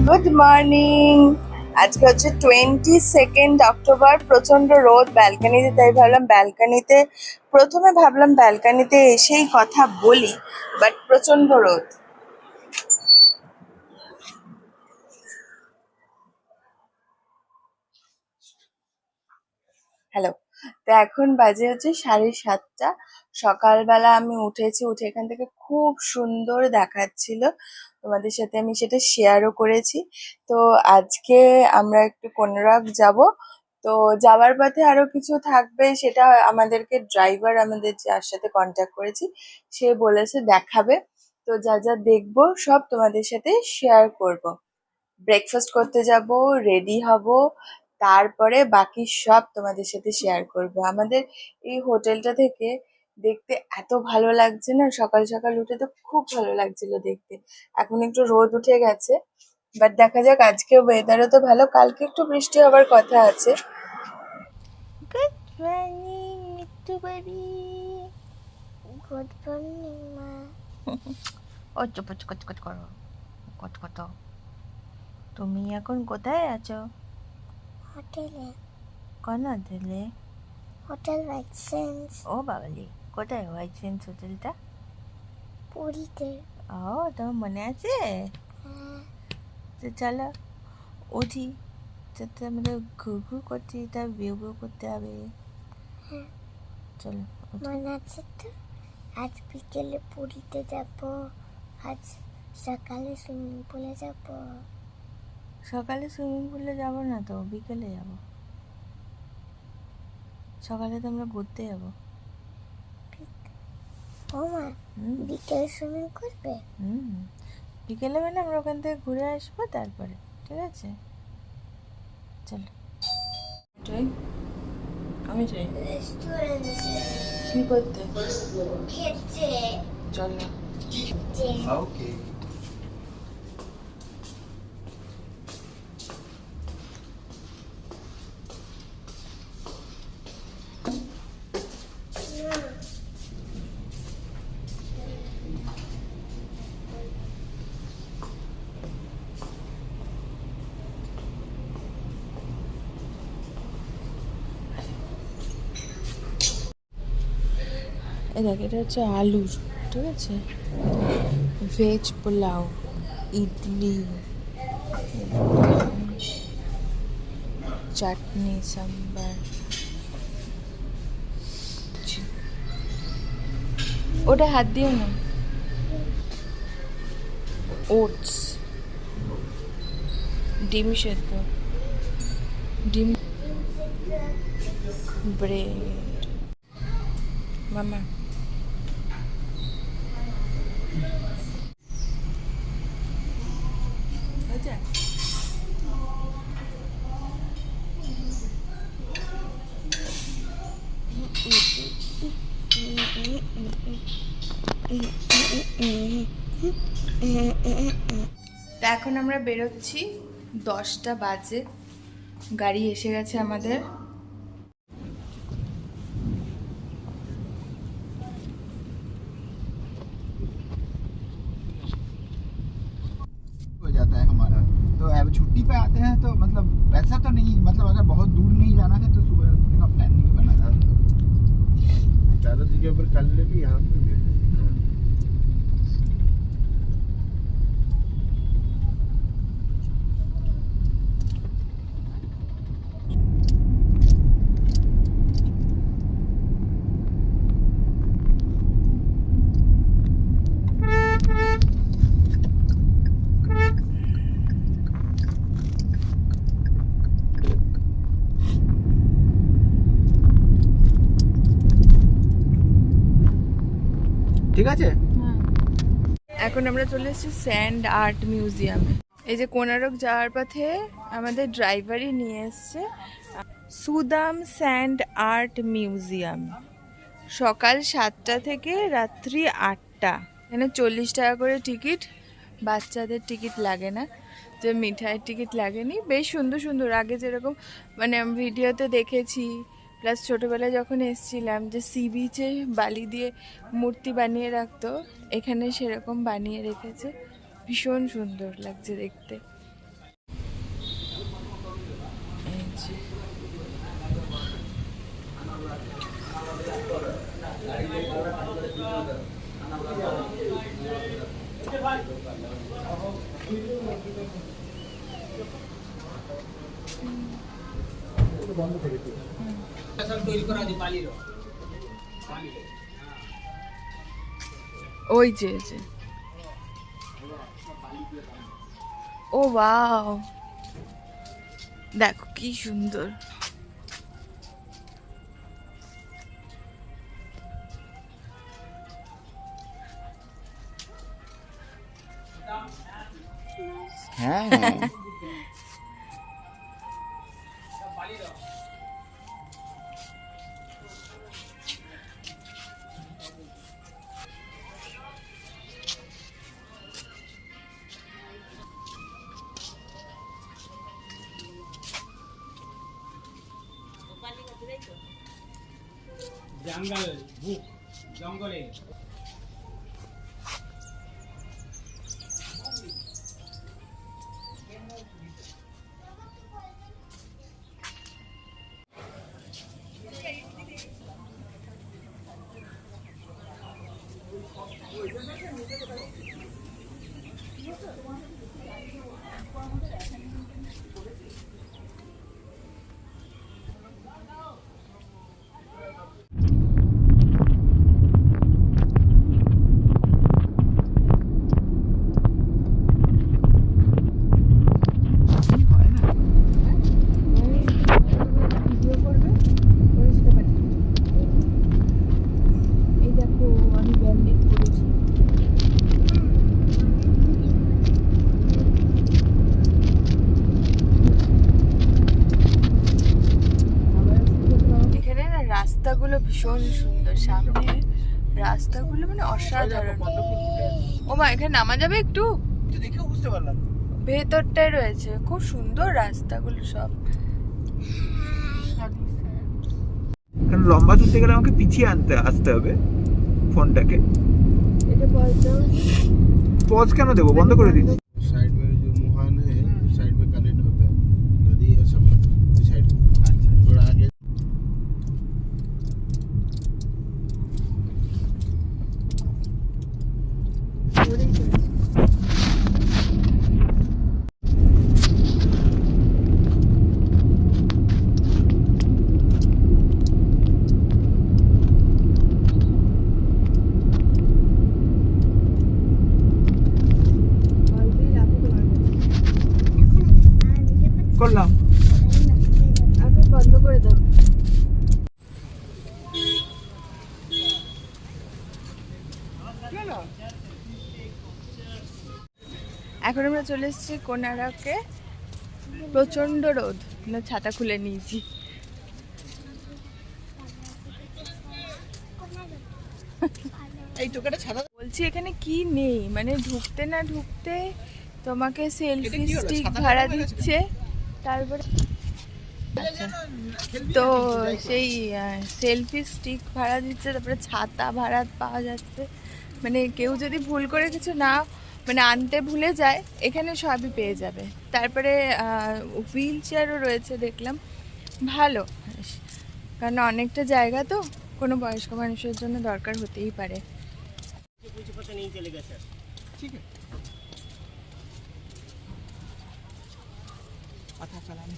Good morning. আজকে হচ্ছে 22 October. প্রচন্ড রোদ ব্যালকানিতে, তাই প্রথমে ভাবলাম ব্যালকানিতে এসেই কথা বলি, বাট প্রচন্ড রোদ। হ্যালো। তো এখন বাজে হচ্ছে 7:30। সকালবেলা আমি উঠেছি, উঠে এখান থেকে খুব সুন্দর দেখাচ্ছিল, তোমাদের সাথে আমি সেটা শেয়ারও করেছি। তো আজকে আমরা একটু কোনারক যাব। তো যাওয়ার পথে আরো কিছু থাকবে, সেটা আমাদেরকে ড্রাইভার, আমাদের যার সাথে কন্ট্যাক্ট করেছি, সে বলেছে দেখাবে। তো যা যা দেখবো সব তোমাদের সাথে শেয়ার করব। ব্রেকফাস্ট করতে যাব, রেডি হব, তারপরে বাকি সব তোমাদের সাথে শেয়ার করব। আমাদের এই হোটেলটা থেকে দেখতে এত ভালো লাগছে না, সকাল সকাল উঠে তো খুব ভালো লাগছিল দেখতে। এখন একটু রোদ উঠে গেছে, বাট দেখা যাক। আজকে ওয়েদারও তো ভালো, কালকে একটু বৃষ্টি হবার কথা আছে। গুড মর্নিং মিট্টু বাড়ি। গুড মর্নিং মা। ও চুপ চুপ কচ করো, কত তুমি এখন কোথায় আছো? হোটেলে। কোন হোটেলে? Hotel white sense. ও বাবালি, কোথায় হোয়াইট সেন্স হোটেলটা? পুরীতে। ও, তোমার মনে আছে? হ্যাঁ। তো চলো উঠি, যাতে আমরা ঘুরঘু করছি, তা ভিউ করতে হবে। হ্যাঁ চলো মনে আছে তো? আজ বিকেলে পুরীতে যাব, আজ সকালে সুইমিং পুলে যাব। সকালে সুইমিং পুলে যাব না তো, বিকেলে যাব। সকালে তো আমরা ঘুরতে যাব। ও মা, বিকেলে সুইমিং করবে? বিকেলে মানে আমরা ওখান থেকে ঘুরে আসবো, তারপরে ঠিক আছে চলো। আমি চাই রেস্টুরেন্টে কি করতে, খেতে। চলো। Okay. এই দেখ, এটা হচ্ছে আলুর, ঠিক আছে, ভেজ পোলাও, ইডলি, চাটনি, সাম্বার। ওটা হাত দিও না। ওটস, ডিম সেদ্ধ, ডিম, ব্রেড। মামা আচ্ছা, তা এখন আমরা বেরোচ্ছি, 10টা বাজে, গাড়ি এসে গেছে আমাদের। हो जाता है हमारा। तो अब छुट्टी पे आते हैं तो मतलब वैसा तो नहीं, मतलब अगर बहुत दूर नहीं जाना है तो सुबह उठने का प्लान नहीं बना था। ज़्यादा जगह पर कर ले भी, यहाँ पे भी ঠিক আছে। এখন আমরা চলে এসেছি স্যান্ড আর্ট মিউজিয়ামে। এই যে কোনারক যাওয়ার পথে আমাদের ড্রাইভারই নিয়ে এসছে সুদাম স্যান্ড আর্ট মিউজিয়াম। সকাল 7টা থেকে রাত্রি 8টা। এখানে 40 টাকা করে টিকিট, বাচ্চাদের টিকিট লাগে না, যে মিঠাইয়ের টিকিট লাগেনি। বেশ সুন্দর সুন্দর, আগে যেরকম মানে আমি ভিডিওতে দেখেছি, প্লাস ছোটোবেলায় যখন এসেছিলাম যে সি বিচে বালি দিয়ে মূর্তি বানিয়ে রাখতো, এখানে সেরকম বানিয়ে রেখেছে। ভীষণ সুন্দর লাগছে দেখতে। বন্ধ থেকে ওই যে ও ওয়াও, দেখো কি সুন্দর। হ্যাঁ জঙ্গলে এই দেখো আমি ব্যান্ডেড করেছি। এখানে না রাস্তাগুলো ভীষণ সুন্দর, সামনে রাস্তাগুলো মানে অসাধারণ। ও মা, এখানে নামা যাবে একটু? দেখেও বুঝতে পারলাম ভেতরটায় রয়েছে, খুব সুন্দর রাস্তাগুলো সব। কারণ লম্বা তুলতে গেলে আমাকে পিছিয়ে আসতে হবে ফোনটাকে। এটা বলতো পজ কেন দেবো, বন্ধ করে দিচ্ছি। साइड में जो मुहान है साइड में कनेक्ट होता है, नदी है सब साइड में। अच्छा थोड़ा आगे করলাম। আপনি বন্ধ করে দাও। এখন আমরা চলে এসেছি কোনারকে। প্রচন্ড রোদ, না ছাতা খুলে নিয়েছি। এই টোকাটা ছাড়া বলছি এখানে কি নেই, মানে ঢুকতে না ঢুকতে তোমাকে সেলফি এটা কি হলো? স্টিক ছাতা ভাড়া ছাড়া হয়ে গেছে? দিচ্ছে। তারপরে তো সেই সেলফি স্টিক ভাড়া দিচ্ছে, তারপরে ছাতা ভাড়া পাওয়া যাচ্ছে। মানে কেউ যদি ভুল করে কিছু না মানে আনতে ভুলে যায়, এখানে সবই পেয়ে যাবে। তারপরে হুইল চেয়ারও রয়েছে দেখলাম, ভালো। কারণ অনেকটা জায়গা তো, কোনো বয়স্ক মানুষের জন্য দরকার হতেই পারে। ঠিক আছে কথা চালান।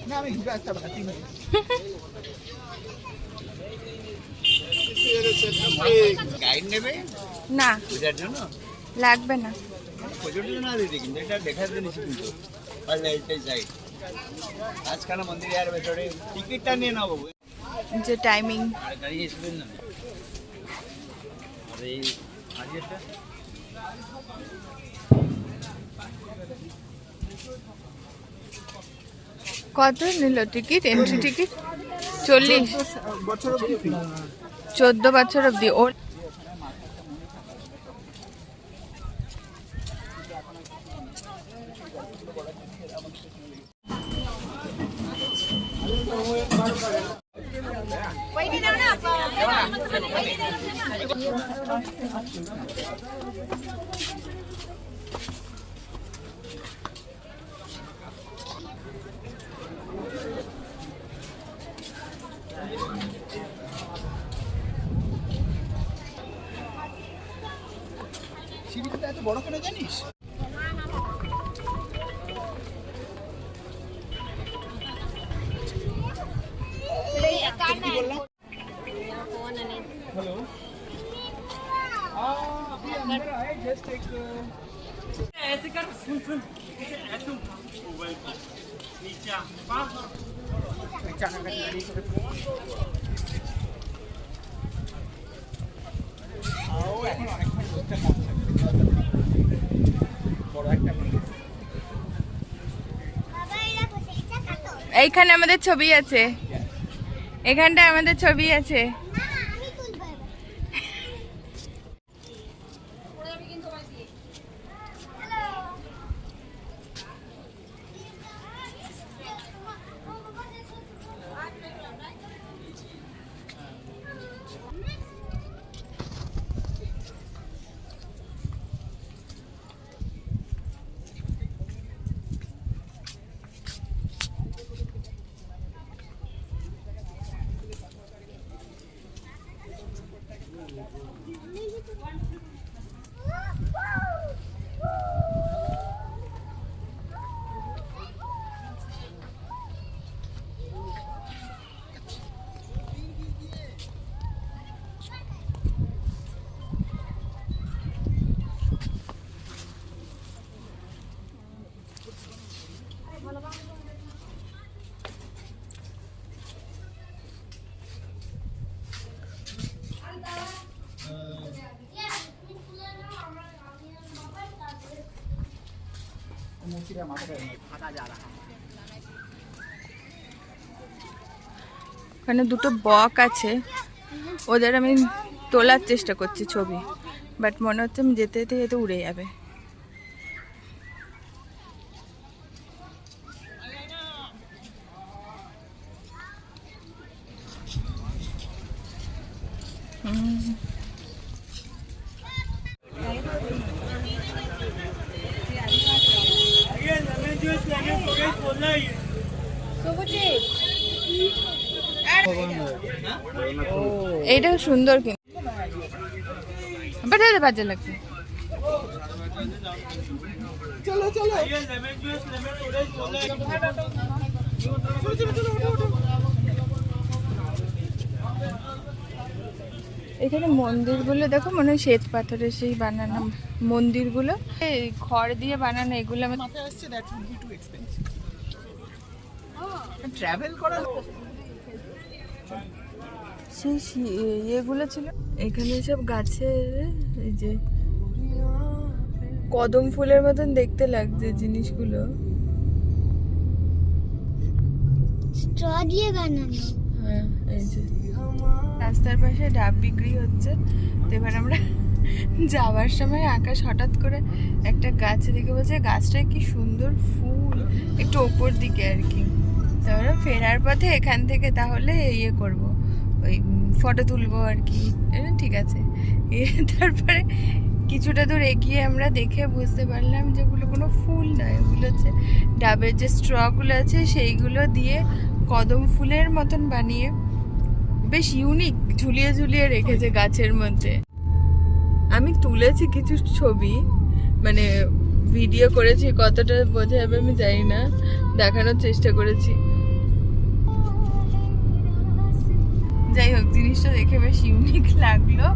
না আমি ঢুকে আসতে পারবো না, 3 মিনিট। গাইড নেবে না, পূজার জন্য, লাগবে না। পুজোর জন্য না দিদি, কিন্তু এটা দেখার জন্য কিন্তু পারলে এইটাই চাই। আজকাল মন্দির আর ভেতরে টিকিটটা নিয়ে নাও বাবু, যে টাইমিং আর গাড়ি এসবেন না। আর এই আগেরটা কত নিল টিকিট, এন্ট্রি টিকিট? 40 বছর অবধি ফ্রি। 14 বছর অব্দি। ওর সিঁড়িটা এত বড় করে জানিস? এইখানে আমাদের ছবি আছে, এখানটায় আমাদের ছবি আছে। ওখানে দুটো বক আছে, ওদের আমি তোলার চেষ্টা করছি ছবি, বাট মনে হচ্ছে আমি যেতে যেতে যেতে উড়ে যাবে। এইটা সুন্দর কিন্তু বাজে লাগছে। এখানে মন্দিরগুলো দেখো, মনে হয় শ্বেত পাথরের সেই বানানো মন্দিরগুলো, এই খড় দিয়ে বানানো, এগুলো আমার মাথায় আসছে that would be too expensive. Travel করা সেই ইয়েগুলো ছিল। এখানে সব গাছের এই যে কদম ফুলের মতন দেখতে লাগছে জিনিসগুলো, স্ট্র দিয়ে বানানো। হ্যাঁ এই যে রাস্তার পাশে ডাব বিক্রি হচ্ছে। তো এবার আমরা যাওয়ার সময় আকাশ হঠাৎ করে একটা গাছ দেখে বলছে গাছটায় কি সুন্দর ফুল, একটু ওপর দিকে আর কি। তারপরে ফেরার পথে এখান থেকে তাহলে ইয়ে করব, ওই ফটো তুলবো আর কি। ঠিক আছে, তারপরে কিছুটা দূর এগিয়ে আমরা দেখে বুঝতে পারলাম যে ওগুলো কোনো ফুল নয়, ওগুলো হচ্ছে ডাবের যে স্ট্রগুলো আছে সেইগুলো দিয়ে কদম ফুলের মতন বানিয়ে বেশ ইউনিক ঝুলিয়ে ঝুলিয়ে রেখেছে গাছের মধ্যে। আমি তুলেছি কিছু ছবি, মানে ভিডিও করেছি, কতটা বোঝা যাবে আমি জানি না, দেখানোর চেষ্টা করেছি। যাই হোক, জিনিসটা দেখে বেশ ইউনিক লাগলো।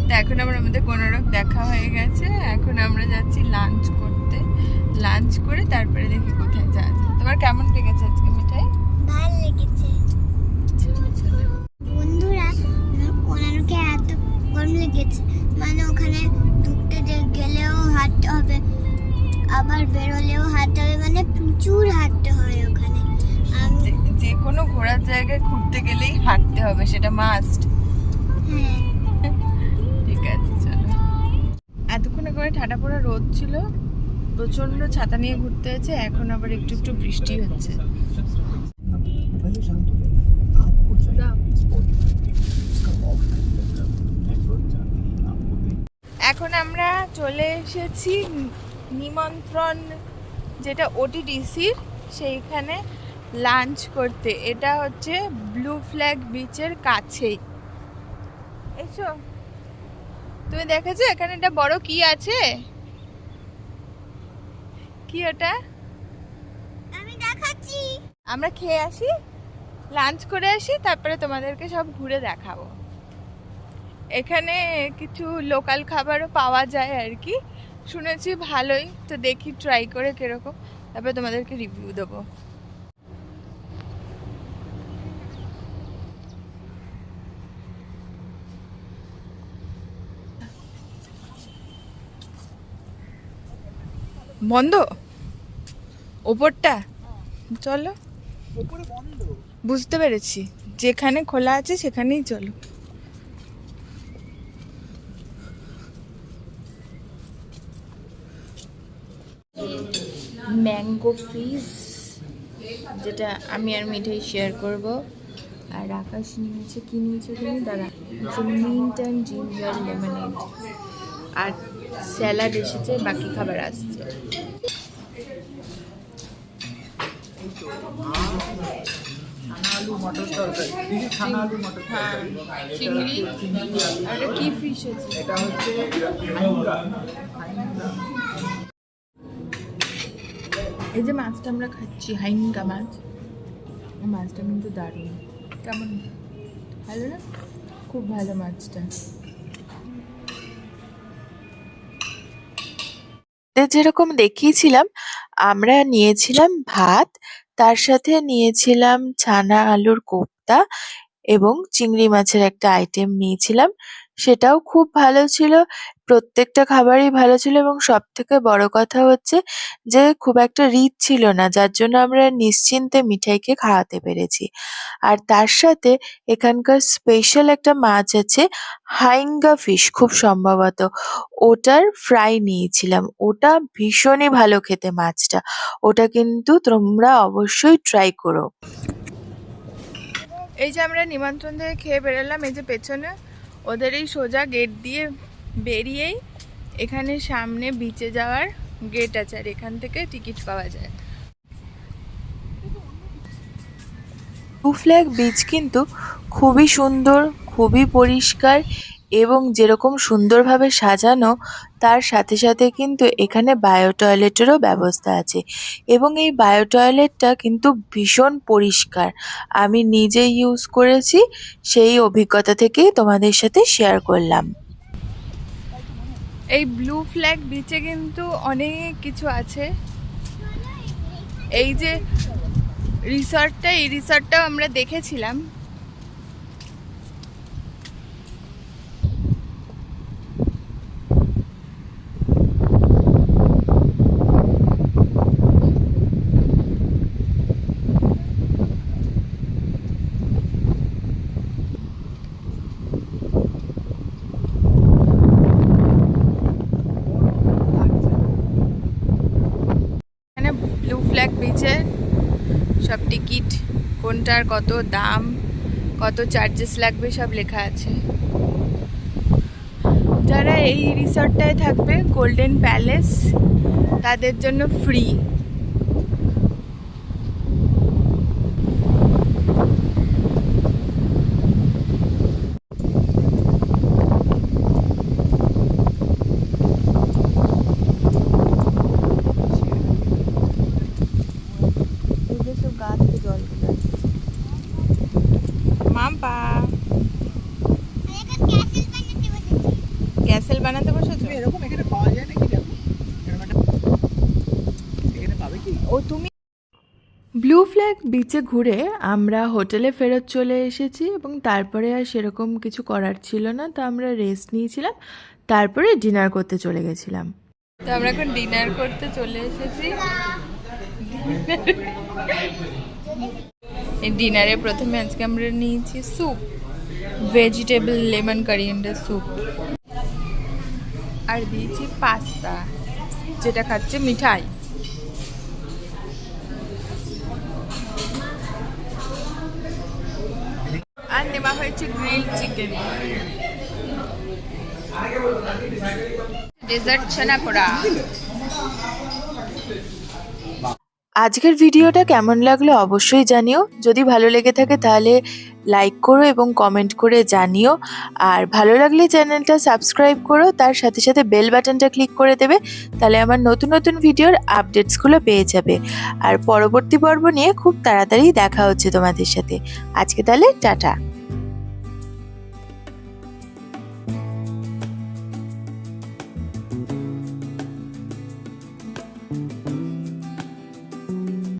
তো এখন আমাদের কোনোরকম দেখা হয়ে গেছে, এখন আমরা যাচ্ছি লাঞ্চ করতে। লাঞ্চ করে তারপরে দেখি কোথায় যাওয়া যায়। তোমার কেমন লেগেছে আজকে মিঠাই? ভালো লেগেছে বন্ধুরা। ওনাকে এত গরম লেগেছে, মানে ওখানে ঢুকতে গেলেও হাঁটতে হবে, আবার বেরোলেও হাঁটতে হবে, মানে প্রচুর হাঁটতে হয় ওখানে। যে কোনো ঘোরার জায়গায় ঘুরতে গেলেই হাঁটতে হবে, সেটা মাস্ট। হ্যাঁ, ঠিক আছে চলো। এতক্ষণ করে ঠাডা পড়া রোদ ছিল, প্রচন্ড ছাতা নিয়ে ঘুরতে হয়েছে, এখন আবার একটু একটু বৃষ্টি হচ্ছে। पहले शांत हो जाए, आपको चाहिए स्पॉटिफाई। এখন আমরা চলে এসেছি নিমন্ত্রণ যেটা ওটিডিসির সেইখানে লাঞ্চ করতে। এটা হচ্ছে ব্লু ফ্ল্যাগ বিচের কাছেই। এসো, তুমি দেখেছো এখানে একটা বড় কি আছে? কি ওটা? আমি দেখাচ্ছি। আমরা খেয়ে আসি, লাঞ্চ করে আসি, তারপরে তোমাদেরকে সব ঘুরে দেখাবো। এখানে কিছু লোকাল খাবারও পাওয়া যায় আর কি, শুনেছি ভালোই, তো দেখি ট্রাই করে কিরকম, তারপরে তোমাদেরকে রিভিউ দেবো। বন্ধ ওপরটা? চলো, উপরে বন্ধ। বুঝতে পেরেছি, যেখানে খোলা আছে সেখানেই চলো। ম্যাঙ্গো ফ্রিজ, যেটা আমি আর মিঠাই শেয়ার করব। আর আকাশ নিয়েছে, কি নিয়েছে তুমি? দাঁড়া, মিন্ট অ্যান্ড জিঞ্জার লেমনেড। আর স্যালাড এসেছে, বাকি খাবার আসছে। ছানা আলু মটর তরকারি, ছানা আলু মটর হ্যাঁ, তরকারি। চিংড়ি আর এটা কি ফিশ আছে? এটা হচ্ছে হাইঙ্গা। এই যে মাছটা আমরা খাচ্ছি, হাইঙ্গা মাছ, এই মাছটা কিন্তু দারুণ। কেমন, ভালো না? খুব ভালো মাছটা। যেরকম দেখিয়েছিলাম, আমরা নিয়েছিলাম ভাত, তার সাথে নিয়েছিলাম ছানা আলুর কোপ্তা এবং চিংড়ি মাছের একটা আইটেম নিয়েছিলাম, সেটাও খুব ভালো ছিল। প্রত্যেকটা খাবারই ভালো ছিল এবং সবথেকে বড় কথা হচ্ছে যে খুব একটা রিচ ছিল না, যার জন্য আমরা নিশ্চিন্তে মিঠাইকে খাওয়াতে পেরেছি। আর তার সাথে এখানকার স্পেশাল একটা মাছ আছে, হাইঙ্গা ফিশ খুব সম্ভবত, ওটার ফ্রাই নিয়েছিলাম। ওটা ভীষণই ভালো খেতে মাছটা, ওটা কিন্তু তোমরা অবশ্যই ট্রাই করো। এই যে আমরা নিমন্ত্রণ থেকে খেয়ে বেরোলাম, এই যে পেছনে ওদের এই সোজা গেট দিয়ে বেরিয়েই এখানে সামনে বিচে যাওয়ার গেট আছে, আর এখান থেকে টিকিট পাওয়া যায়। ব্লু ফ্ল্যাগ বিচ কিন্তু খুবই সুন্দর, খুবই পরিষ্কার এবং যেরকম সুন্দরভাবে সাজানো, তার সাথে সাথে কিন্তু এখানে বায়ো টয়লেটেরও ব্যবস্থা আছে এবং এই বায়ো টয়লেটটা কিন্তু ভীষণ পরিষ্কার। আমি নিজে ইউজ করেছি, সেই অভিজ্ঞতা থেকেই তোমাদের সাথে শেয়ার করলাম। এই ব্লু ফ্ল্যাগ বিচে কিন্তু অনেক কিছু আছে। এই যে রিসর্টটা, এই রিসর্টটাও আমরা দেখেছিলাম। এখানে ব্লু ফ্ল্যাগ বিচে সব টিকিট, কোনটার কত দাম, কত চার্জেস লাগবে সব লেখা আছে। যারা এই রিসর্টটায় থাকবে, গোল্ডেন প্যালেস, তাদের জন্য ফ্রি। গা থেকে জল মাম্পা ক্যাসেল বানাতে বসেছো? এরকম এখানে পাওয়া যায় নাকি? দেখো এরকম একটা এখানে পাবে কি? ও তুমি। ব্লু ফ্ল্যাগ বিচে ঘুরে আমরা হোটেলে ফেরত চলে এসেছি এবং তারপরে আর সেরকম কিছু করার ছিল না, তো আমরা রেস্ট নিয়েছিলাম, তারপরে ডিনার করতে চলে গেছিলাম। তো আমরা এখন ডিনার করতে চলে এসেছি। এই ডিনারে প্রথমে আজকে আমরা নিয়েছি soup, vegetable lemon coriander soup, আর দিয়েছি পাস্তা, যেটা খাচ্ছে মিঠাই। আর নেওয়া হয়েছে গ্রিল চিকেন। ডেজার্ট ছানা পোড়া। আজকের ভিডিওটা কেমন লাগলো অবশ্যই জানিও। যদি ভালো লেগে থাকে তাহলে লাইক করো এবং কমেন্ট করে জানিও। আর ভালো লাগলে চ্যানেলটা সাবস্ক্রাইব করো, তার সাথে সাথে বেল বাটনটা ক্লিক করে দেবে, তাহলে আমার নতুন নতুন ভিডিওর আপডেটসগুলো পেয়ে যাবে। আর পরবর্তী পর্ব নিয়ে খুব তাড়াতাড়ি দেখা হচ্ছে তোমাদের সাথে। আজকে তাহলে টাটা।